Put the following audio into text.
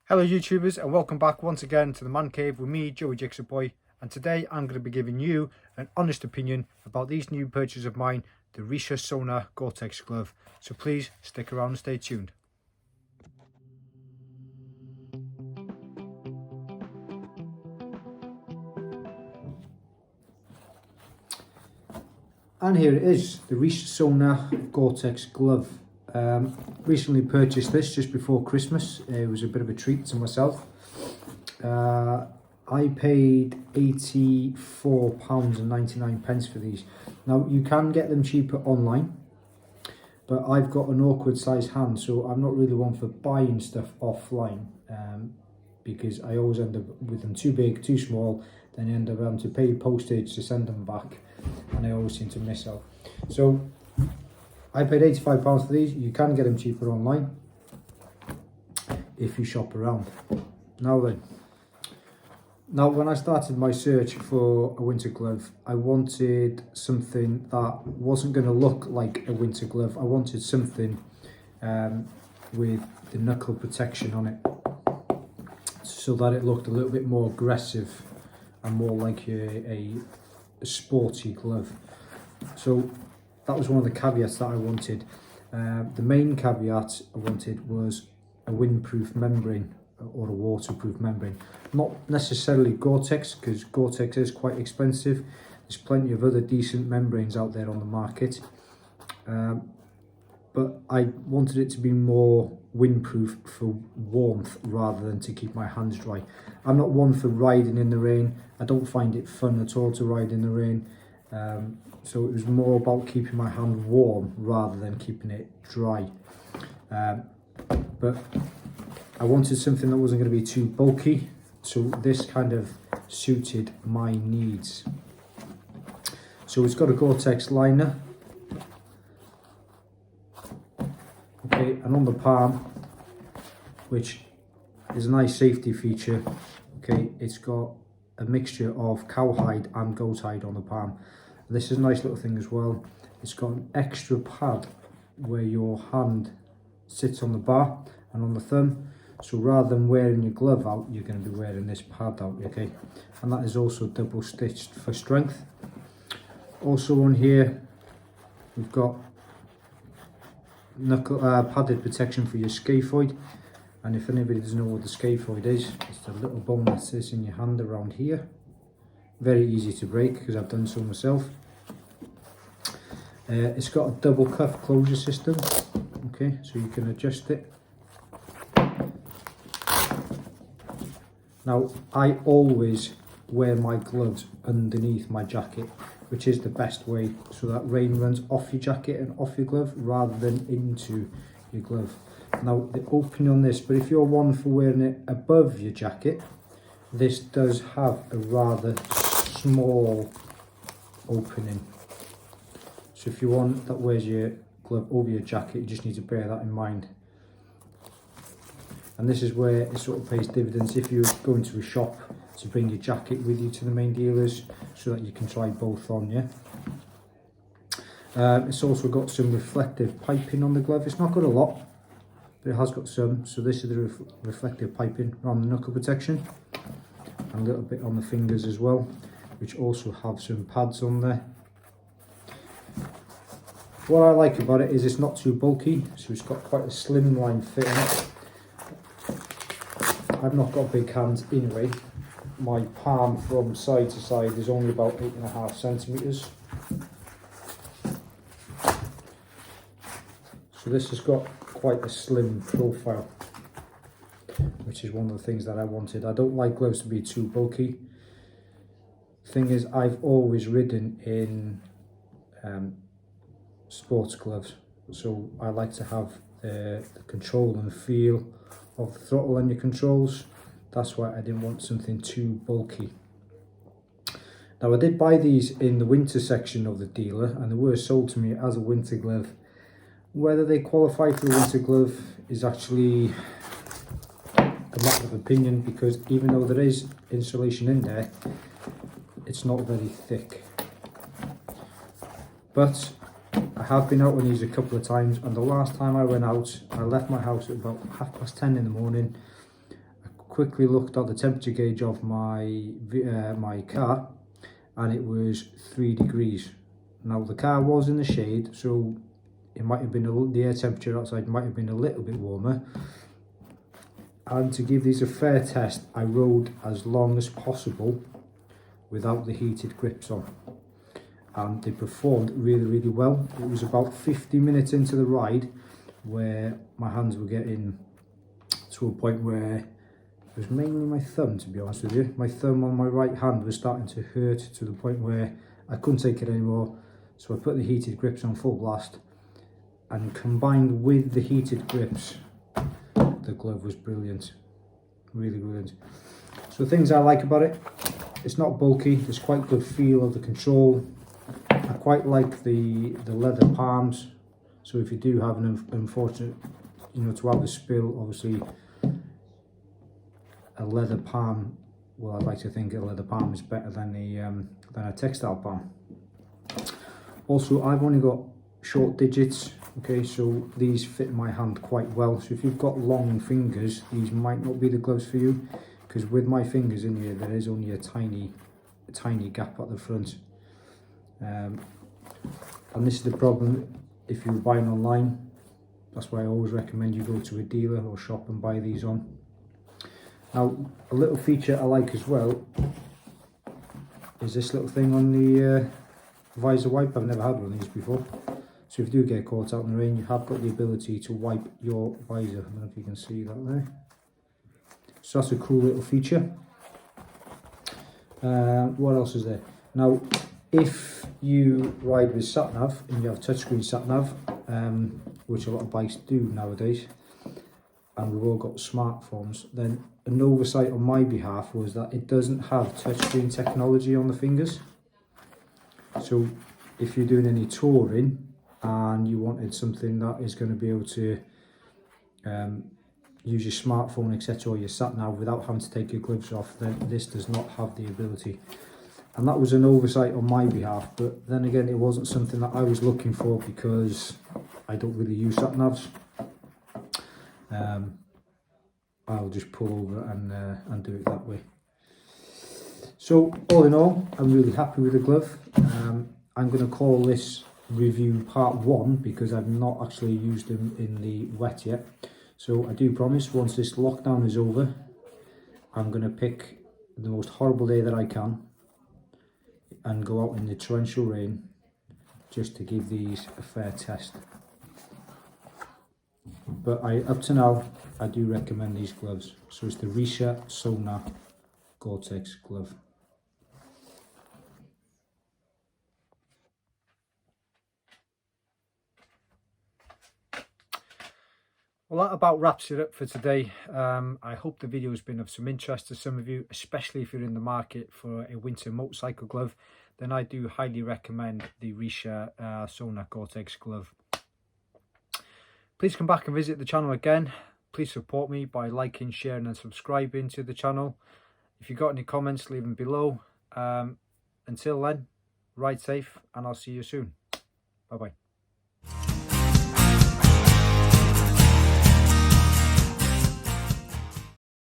Hello YouTubers, and welcome back once again to the Man Cave with me, Joey Jigsaw Boy, and today I'm going to be giving you an honest opinion about these new purchases of mine, the Richa Sonar Gore-tex glove. So please stick around and stay tuned. And here it is, the Richa Sonar Gore-tex glove. Recently purchased this just before Christmas. It was a bit of a treat to myself. I paid £84.99 for these. Now you can get them cheaper online, but I've got an awkward size hand, so I'm not really one for buying stuff offline, because I always end up with them too big, too small, then end up having to pay postage to send them back, and I always seem to miss out. So I paid £85 for these. You can get them cheaper online if you shop around. Now when I started my search for a winter glove, I wanted something that wasn't going to look like a winter glove. I wanted something with the knuckle protection on it, so that it looked a little bit more aggressive and more like a sporty glove. So that was one of the caveats that I wanted. The main caveat I wanted was a windproof membrane or a waterproof membrane. Not necessarily Gore-Tex, because Gore-Tex is quite expensive. There's plenty of other decent membranes out there on the market. But I wanted it to be more windproof for warmth rather than to keep my hands dry. I'm not one for riding in the rain. I don't find it fun at all to ride in the rain. So it was more about keeping my hand warm rather than keeping it dry. But I wanted something that wasn't going to be too bulky, so this kind of suited my needs. So it's got a Gore-Tex liner. Okay, and on the palm, which is a nice safety feature, okay, it's got a mixture of cowhide and goat hide on the palm. This is a nice little thing as well. It's got an extra pad where your hand sits on the bar and on the thumb. So rather than wearing your glove out, you're going to be wearing this pad out, okay? And that is also double stitched for strength. Also on here, we've got knuckle padded protection for your scaphoid. And if anybody doesn't know what the scaphoid is, it's the little bone that sits in your hand around here. Very easy to break because I've done so myself. It's got a double cuff closure system, okay, so you can adjust it. Now I always wear my gloves underneath my jacket, which is the best way, so that rain runs off your jacket and off your glove rather than into your glove. Now the opening on this, but if you're one for wearing it above your jacket, this does have a rather small opening. So if you're one that wears your glove over your jacket, you just need to bear that in mind. And this is where it sort of pays dividends if you're going to a shop to bring your jacket with you to the main dealers, so that you can try both on, yeah. It's also got some reflective piping on the glove. It's not got a lot, but it has got some. So this is the reflective piping on the knuckle protection, and a little bit on the fingers as well, which also have some pads on there. What I like about it is it's not too bulky, so it's got quite a slimline fit in it. I've not got big hands anyway. My palm from side to side is only about 8.5 centimetres. So this has got quite a slim profile, which is one of the things that I wanted. I don't like gloves to be too bulky. Thing is, I've always ridden in sports gloves, so I like to have the control and feel of the throttle and your controls. That's why I didn't want something too bulky. Now I did buy these in the winter section of the dealer, and they were sold to me as a winter glove. Whether they qualify for a winter glove is actually a matter of opinion, because even though there is insulation in there, it's not very thick. But I have been out on these a couple of times, and the last time I went out, I left my house at about 10:30 in the morning. quickly looked at the temperature gauge of my my car, and it was 3 degrees. Now the car was in the shade, so it might have been the air temperature outside might have been a little bit warmer. And to give these a fair test, I rode as long as possible without the heated grips on, and they performed really well. It was about 50 minutes into the ride where my hands were getting to a point where it was mainly my thumb, to be honest with you. My thumb on my right hand was starting to hurt to the point where I couldn't take it anymore. So I put the heated grips on full blast, and combined with the heated grips, the glove was brilliant, really brilliant. So the things I like about it, it's not bulky, there's quite good feel of the control. I quite like the leather palms, so if you do have an unfortunate, to have a spill, obviously a leather palm, well, I'd like to think a leather palm is better than a textile palm. Also, I've only got short digits, okay, so these fit my hand quite well. So if you've got long fingers, these might not be the gloves for you, because with my fingers in here, there is only a tiny gap at the front. And this is the problem if you're buying online. That's why I always recommend you go to a dealer or shop and buy these on. Now, a little feature I like as well is this little thing on the visor wipe. I've never had one of these before. So if you do get caught out in the rain, you have got the ability to wipe your visor. I don't know if you can see that there. So that's a cool little feature. What else is there? Now, if you ride with sat-nav and you have touchscreen sat-nav, which a lot of bikes do nowadays, and we've all got smartphones, then an oversight on my behalf was that it doesn't have touchscreen technology on the fingers. So if you're doing any touring and you wanted something that is going to be able to use your smartphone, etc., or your sat-nav without having to take your gloves off, then this does not have the ability. And that was an oversight on my behalf, but then again, it wasn't something that I was looking for because I don't really use sat-navs. I'll just pull over and do it that way. So all in all, I'm really happy with the glove. I'm going to call this review part 1 because I've not actually used them in the wet yet. So I do promise, once this lockdown is over, I'm going to pick the most horrible day that I can and go out in the torrential rain just to give these a fair test. But up to now, I do recommend these gloves. So it's the Richa Sonar Gore-tex glove. Well, that about wraps it up for today. I hope the video has been of some interest to some of you, especially if you're in the market for a winter motorcycle glove. Then I do highly recommend the Richa Sonar Goretex glove. Please come back and visit the channel again. Please support me by liking, sharing and subscribing to the channel. If you've got any comments, leave them below. Until then, ride safe and I'll see you soon. Bye bye.